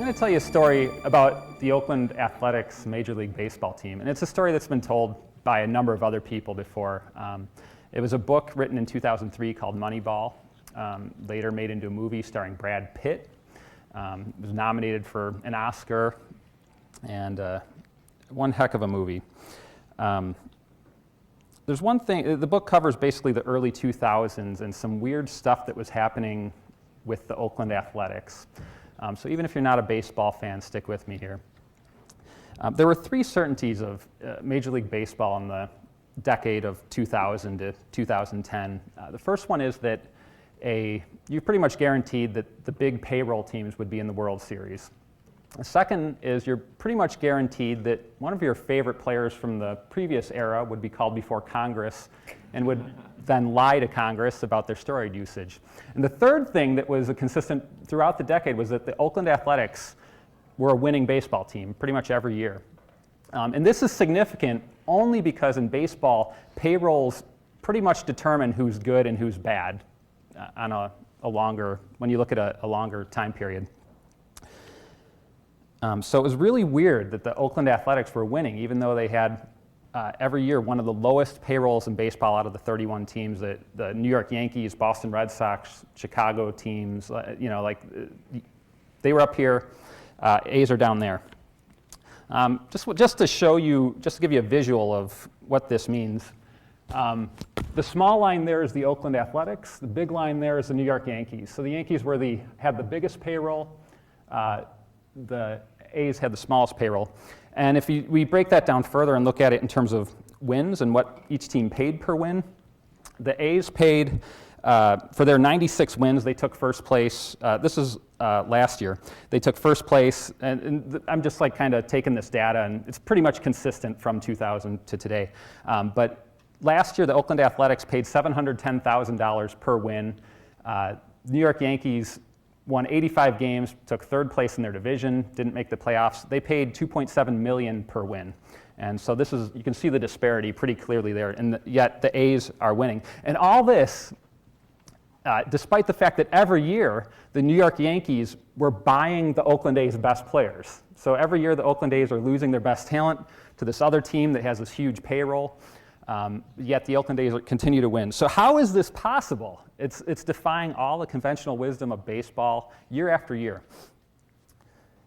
going to tell you a story about the Oakland Athletics Major League Baseball team, and it's a story that's been told by a number of other people before. It was a book written in 2003 called Moneyball, later made into a movie starring Brad Pitt. It was nominated for an Oscar, and one heck of a movie. There's one thing, the book covers basically the early 2000s and some weird stuff that was happening with the Oakland Athletics. So even if you're not a baseball fan, stick with me here. There were three certainties of Major League Baseball in the decade of 2000 to 2010. The first one is that you pretty much guaranteed that the big payroll teams would be in the World Series. The second is you're pretty much guaranteed that one of your favorite players from the previous era would be called before Congress and would then lie to Congress about their steroid usage. And the third thing that was a consistent throughout the decade was that the Oakland Athletics were a winning baseball team pretty much every year. And this is significant only because in baseball, payrolls pretty much determine who's good and who's bad on when you look at a longer time period. So it was really weird that the Oakland Athletics were winning, even though they had every year one of the lowest payrolls in baseball out of the 31 teams. The New York Yankees, Boston Red Sox, Chicago teams, they were up here. A's are down there. Just to show you, just to give you a visual of what this means. The small line there is the Oakland Athletics. The big line there is the New York Yankees. So the Yankees had the biggest payroll. The A's had the smallest payroll. And if we break that down further and look at it in terms of wins and what each team paid per win, the A's paid, for their 96 wins, they took first place. This is last year. They took first place, and I'm just like kind of taking this data, and it's pretty much consistent from 2000 to today. But last year, the Oakland Athletics paid $710,000 per win. New York Yankees won 85 games, took third place in their division, didn't make the playoffs. They paid $2.7 million per win. And so you can see the disparity pretty clearly there, and yet the A's are winning. And all this, despite the fact that every year the New York Yankees were buying the Oakland A's best players. So every year the Oakland A's are losing their best talent to this other team that has this huge payroll. Yet the Oakland A's continue to win. So how is this possible? It's defying all the conventional wisdom of baseball year after year.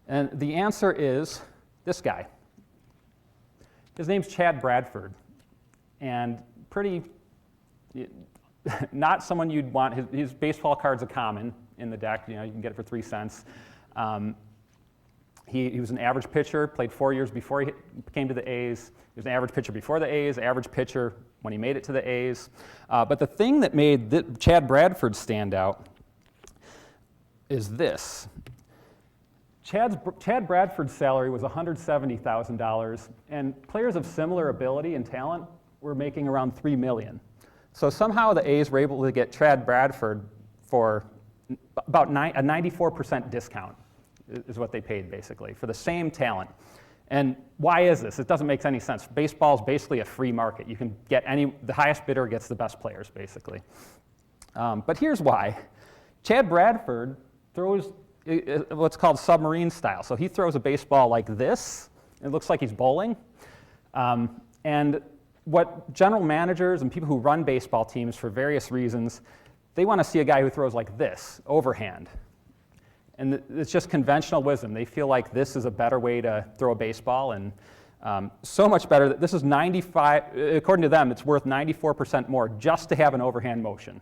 And the answer is this guy. His name's Chad Bradford. And not someone you'd want. His baseball card's a common in the deck. You can get it for 3 cents. He was an average pitcher, played 4 years before he came to the A's. He was an average pitcher before the A's, average pitcher when he made it to the A's. But the thing that made Chad Bradford stand out is this. Chad Bradford's salary was $170,000, and players of similar ability and talent were making around $3 million. So somehow the A's were able to get Chad Bradford for about a 94% discount. Is what they paid, basically, for the same talent. And why is this? It doesn't make any sense. Baseball is basically a free market. You can get the highest bidder gets the best players, basically. But here's why. Chad Bradford throws what's called submarine style. So he throws a baseball like this. It looks like he's bowling. And what general managers and people who run baseball teams for various reasons, they want to see a guy who throws like this, overhand. And it's just conventional wisdom. They feel like this is a better way to throw a baseball, and so much better that this is 95, according to them, it's worth 94% more just to have an overhand motion.